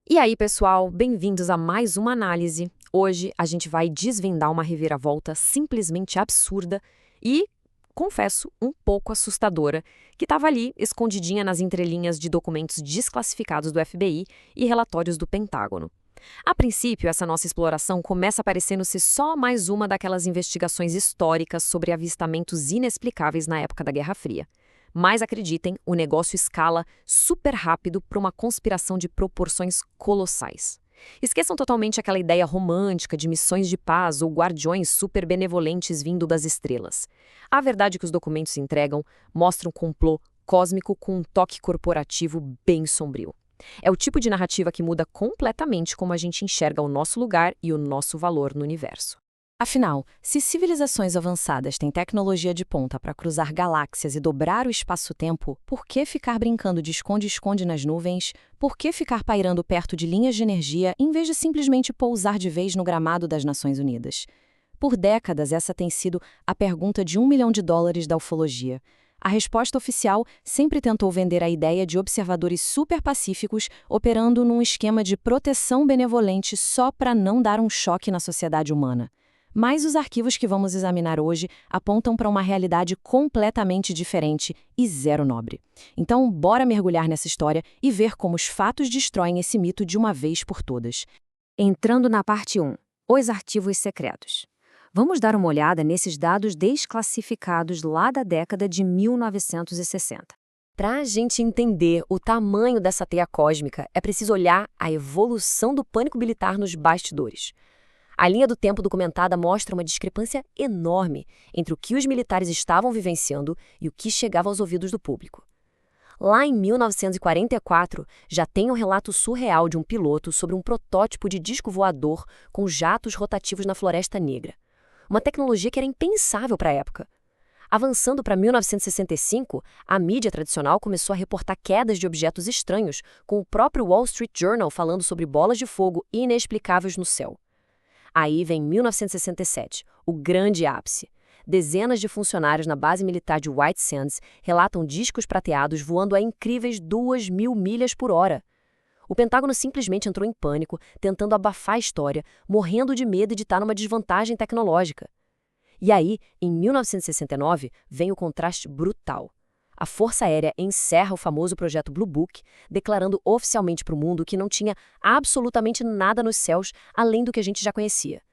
E aí, pessoal, bem-vindos a mais uma análise. Hoje a gente vai desvendar uma reviravolta simplesmente absurda e, confesso, um pouco assustadora, que estava ali escondidinha nas entrelinhas de documentos desclassificados do FBI e relatórios do Pentágono. A princípio, essa nossa exploração começa parecendo ser só mais uma daquelas investigações históricas sobre avistamentos inexplicáveis na época da Guerra Fria. Mas acreditem, o negócio escala super rápido para uma conspiração de proporções colossais. Esqueçam totalmente aquela ideia romântica de missões de paz ou guardiões super benevolentes vindo das estrelas. A verdade que os documentos entregam mostra um complô cósmico com um toque corporativo bem sombrio. É o tipo de narrativa que muda completamente como a gente enxerga o nosso lugar e o nosso valor no universo. Afinal, se civilizações avançadas têm tecnologia de ponta para cruzar galáxias e dobrar o espaço-tempo, por que ficar brincando de esconde-esconde nas nuvens? Por que ficar pairando perto de linhas de energia em vez de simplesmente pousar de vez no gramado das Nações Unidas? Por décadas, essa tem sido a pergunta de $1 milhão da ufologia. A resposta oficial sempre tentou vender a ideia de observadores super-pacíficos operando num esquema de proteção benevolente só para não dar um choque na sociedade humana. Mas os arquivos que vamos examinar hoje apontam para uma realidade completamente diferente e zero nobre. Então, bora mergulhar nessa história e ver como os fatos destroem esse mito de uma vez por todas. Entrando na parte 1, os arquivos secretos. Vamos dar uma olhada nesses dados desclassificados lá da década de 1960. Para a gente entender o tamanho dessa teia cósmica, é preciso olhar a evolução do pânico militar nos bastidores. A linha do tempo documentada mostra uma discrepância enorme entre o que os militares estavam vivenciando e o que chegava aos ouvidos do público. Lá em 1944, já tem um relato surreal de um piloto sobre um protótipo de disco voador com jatos rotativos na Floresta Negra. Uma tecnologia que era impensável para a época. Avançando para 1965, a mídia tradicional começou a reportar quedas de objetos estranhos, com o próprio Wall Street Journal falando sobre bolas de fogo inexplicáveis no céu. Aí vem 1967, o grande ápice. Dezenas de funcionários na base militar de White Sands relatam discos prateados voando a incríveis 2.000 milhas por hora. O Pentágono simplesmente entrou em pânico, tentando abafar a história, morrendo de medo de estar numa desvantagem tecnológica. E aí, em 1969, vem o contraste brutal. A Força Aérea encerra o famoso projeto Blue Book, declarando oficialmente para o mundo que não tinha absolutamente nada nos céus além do que a gente já conhecia.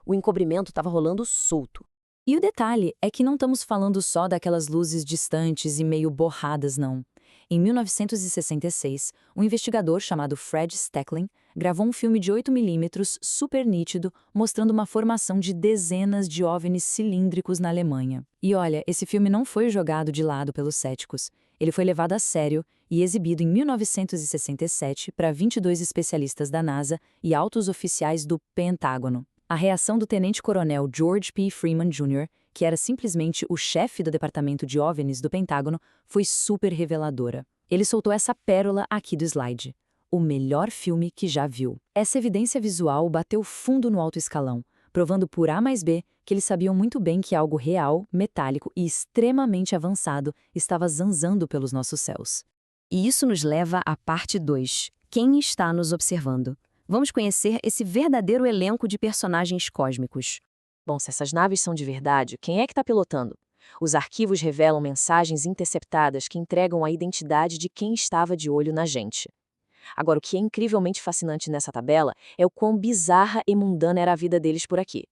O encobrimento estava rolando solto. E o detalhe é que não estamos falando só daquelas luzes distantes e meio borradas, não. Em 1966, um investigador chamado Fred Stecklin gravou um filme de 8mm super nítido mostrando uma formação de dezenas de OVNIs cilíndricos na Alemanha. E olha, esse filme não foi jogado de lado pelos céticos. Ele foi levado a sério e exibido em 1967 para 22 especialistas da NASA e altos oficiais do Pentágono. A reação do tenente-coronel George P. Freeman Jr., que era simplesmente o chefe do departamento de OVNIs do Pentágono, foi super reveladora. Ele soltou essa pérola aqui do slide. O melhor filme que já viu. Essa evidência visual bateu fundo no alto escalão, provando por A mais B que eles sabiam muito bem que algo real, metálico e extremamente avançado estava zanzando pelos nossos céus. E isso nos leva à parte 2. Quem está nos observando? Vamos conhecer esse verdadeiro elenco de personagens cósmicos. Bom, se essas naves são de verdade, quem é que está pilotando? Os arquivos revelam mensagens interceptadas que entregam a identidade de quem estava de olho na gente. Agora, o que é incrivelmente fascinante nessa tabela é o quão bizarra e mundana era a vida deles por aqui.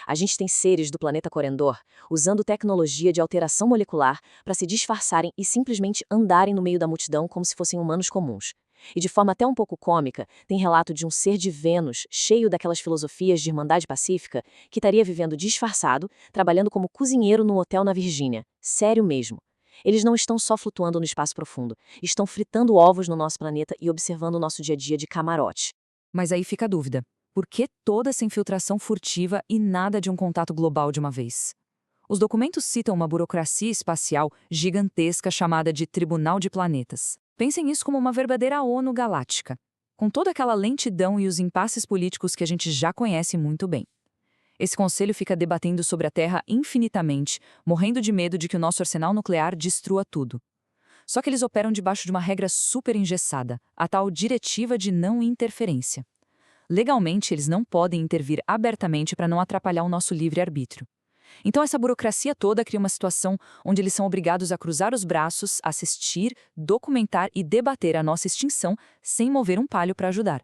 A gente tem seres do planeta Corendor usando tecnologia de alteração molecular para se disfarçarem e simplesmente andarem no meio da multidão como se fossem humanos comuns. E de forma até um pouco cômica, tem relato de um ser de Vênus, cheio daquelas filosofias de irmandade pacífica, que estaria vivendo disfarçado, trabalhando como cozinheiro num hotel na Virgínia. Sério mesmo. Eles não estão só flutuando no espaço profundo, estão fritando ovos no nosso planeta e observando o nosso dia a dia de camarote. Mas aí fica a dúvida. Por que toda essa infiltração furtiva e nada de um contato global de uma vez? Os documentos citam uma burocracia espacial gigantesca chamada de Tribunal de Planetas. Pensem nisso como uma verdadeira ONU galáctica, com toda aquela lentidão e os impasses políticos que a gente já conhece muito bem. Esse conselho fica debatendo sobre a Terra infinitamente, morrendo de medo de que o nosso arsenal nuclear destrua tudo. Só que eles operam debaixo de uma regra super engessada, a tal diretiva de não interferência. Legalmente, eles não podem intervir abertamente para não atrapalhar o nosso livre-arbítrio. Então, essa burocracia toda cria uma situação onde eles são obrigados a cruzar os braços, assistir, documentar e debater a nossa extinção sem mover um palho para ajudar.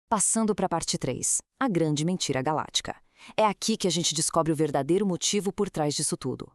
Passando para a parte 3, a grande mentira galáctica. É aqui que a gente descobre o verdadeiro motivo por trás disso tudo.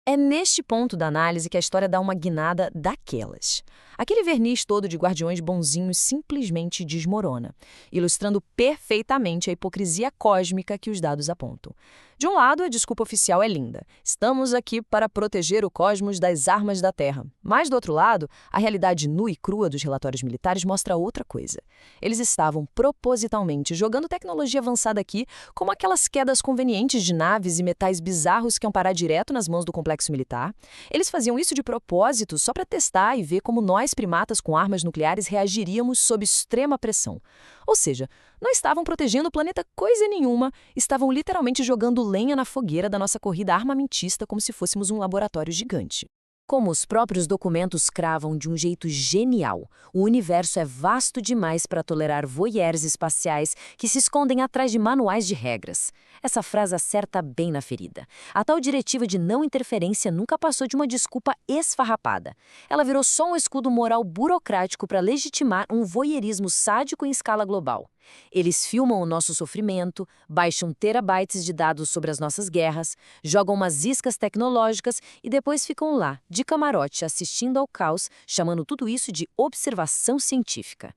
É neste ponto da análise que a história dá uma guinada daquelas. Aquele verniz todo de guardiões bonzinhos simplesmente desmorona, ilustrando perfeitamente a hipocrisia cósmica que os dados apontam. De um lado, a desculpa oficial é linda. Estamos aqui para proteger o cosmos das armas da Terra. Mas, do outro lado, a realidade nua e crua dos relatórios militares mostra outra coisa. Eles estavam propositalmente jogando tecnologia avançada aqui, como aquelas quedas convenientes de naves e metais bizarros que iam parar direto nas mãos do complexo militar. Eles faziam isso de propósito só para testar e ver como nós, primatas com armas nucleares, reagiríamos sob extrema pressão. Ou seja, não estavam protegendo o planeta coisa nenhuma, estavam literalmente jogando lenha na fogueira da nossa corrida armamentista como se fôssemos um laboratório gigante. Como os próprios documentos cravam de um jeito genial, o universo é vasto demais para tolerar voyeurs espaciais que se escondem atrás de manuais de regras. Essa frase acerta bem na ferida. A tal diretiva de não interferência nunca passou de uma desculpa esfarrapada. Ela virou só um escudo moral burocrático para legitimar um voyeurismo sádico em escala global. Eles filmam o nosso sofrimento, baixam terabytes de dados sobre as nossas guerras, jogam umas iscas tecnológicas e depois ficam lá, de camarote, assistindo ao caos, chamando tudo isso de observação científica.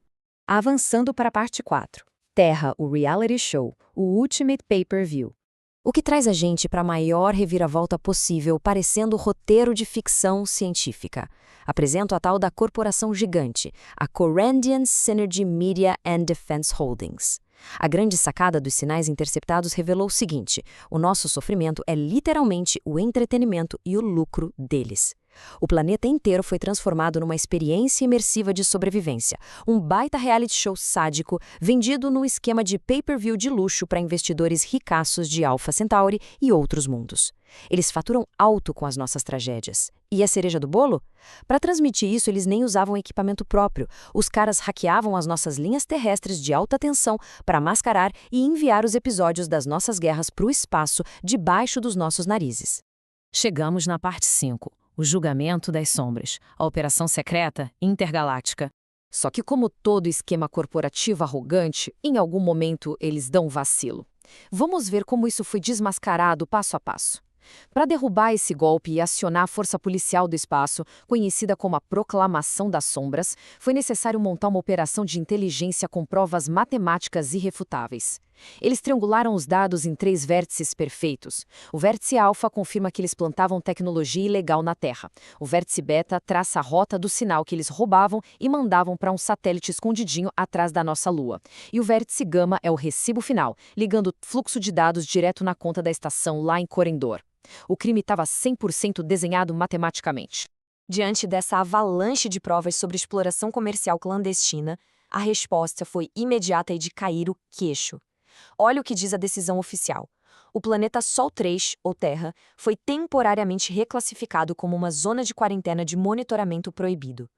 Avançando para a parte 4. Terra, o reality show, o Ultimate Pay-Per-View. O que traz a gente para a maior reviravolta possível, parecendo roteiro de ficção científica. Apresento a tal da corporação gigante, a Corrandian Synergy Media and Defense Holdings. A grande sacada dos sinais interceptados revelou o seguinte: o nosso sofrimento é literalmente o entretenimento e o lucro deles. O planeta inteiro foi transformado numa experiência imersiva de sobrevivência, um baita reality show sádico vendido num esquema de pay-per-view de luxo para investidores ricaços de Alpha Centauri e outros mundos. Eles faturam alto com as nossas tragédias. E a cereja do bolo? Para transmitir isso, eles nem usavam equipamento próprio. Os caras hackeavam as nossas linhas terrestres de alta tensão para mascarar e enviar os episódios das nossas guerras para o espaço debaixo dos nossos narizes. Chegamos na parte 5. O julgamento das sombras, a operação secreta intergaláctica. Só que como todo esquema corporativo arrogante, em algum momento eles dão vacilo. Vamos ver como isso foi desmascarado passo a passo. Para derrubar esse golpe e acionar a força policial do espaço, conhecida como a Proclamação das Sombras, foi necessário montar uma operação de inteligência com provas matemáticas irrefutáveis. Eles triangularam os dados em 3 vértices perfeitos. O vértice alfa confirma que eles plantavam tecnologia ilegal na Terra. O vértice beta traça a rota do sinal que eles roubavam e mandavam para um satélite escondidinho atrás da nossa Lua. E o vértice gama é o recibo final, ligando o fluxo de dados direto na conta da estação lá em Corendor. O crime estava 100% desenhado matematicamente. Diante dessa avalanche de provas sobre exploração comercial clandestina, a resposta foi imediata e de cair o queixo. Olha o que diz a decisão oficial. O planeta Sol 3, ou Terra, foi temporariamente reclassificado como uma zona de quarentena de monitoramento proibido.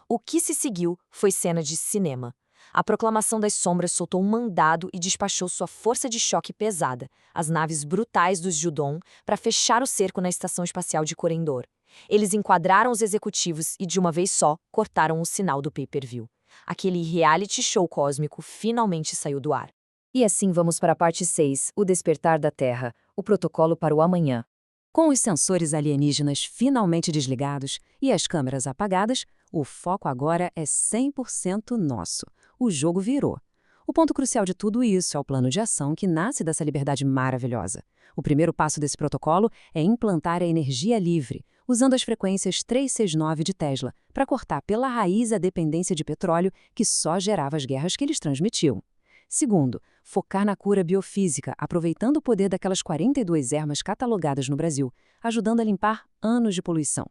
O que se seguiu foi cena de cinema. A Proclamação das Sombras soltou um mandado e despachou sua força de choque pesada, as naves brutais dos Judon, para fechar o cerco na Estação Espacial de Corendor. Eles enquadraram os executivos e, de uma vez só, cortaram o sinal do pay-per-view. Aquele reality show cósmico finalmente saiu do ar. E assim vamos para a parte 6, o despertar da Terra, o protocolo para o amanhã. Com os sensores alienígenas finalmente desligados e as câmeras apagadas, o foco agora é 100% nosso. O jogo virou. O ponto crucial de tudo isso é o plano de ação que nasce dessa liberdade maravilhosa. O primeiro passo desse protocolo é implantar a energia livre, usando as frequências 369 de Tesla, para cortar pela raiz a dependência de petróleo que só gerava as guerras que eles transmitiam. Segundo, focar na cura biofísica, aproveitando o poder daquelas 42 ermas catalogadas no Brasil, ajudando a limpar anos de poluição.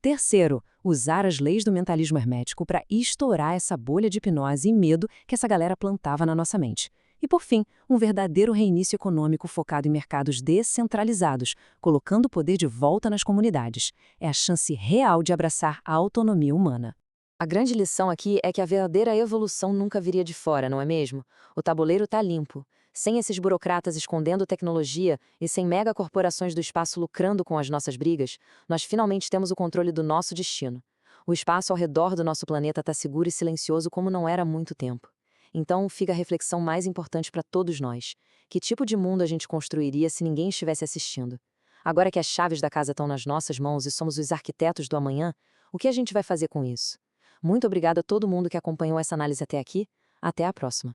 Terceiro, usar as leis do mentalismo hermético para estourar essa bolha de hipnose e medo que essa galera plantava na nossa mente. E, por fim, um verdadeiro reinício econômico focado em mercados descentralizados, colocando o poder de volta nas comunidades. É a chance real de abraçar a autonomia humana. A grande lição aqui é que a verdadeira evolução nunca viria de fora, não é mesmo? O tabuleiro está limpo. Sem esses burocratas escondendo tecnologia e sem megacorporações do espaço lucrando com as nossas brigas, nós finalmente temos o controle do nosso destino. O espaço ao redor do nosso planeta está seguro e silencioso como não era há muito tempo. Então fica a reflexão mais importante para todos nós. Que tipo de mundo a gente construiria se ninguém estivesse assistindo? Agora que as chaves da casa estão nas nossas mãos e somos os arquitetos do amanhã, o que a gente vai fazer com isso? Muito obrigada a todo mundo que acompanhou essa análise até aqui. Até a próxima.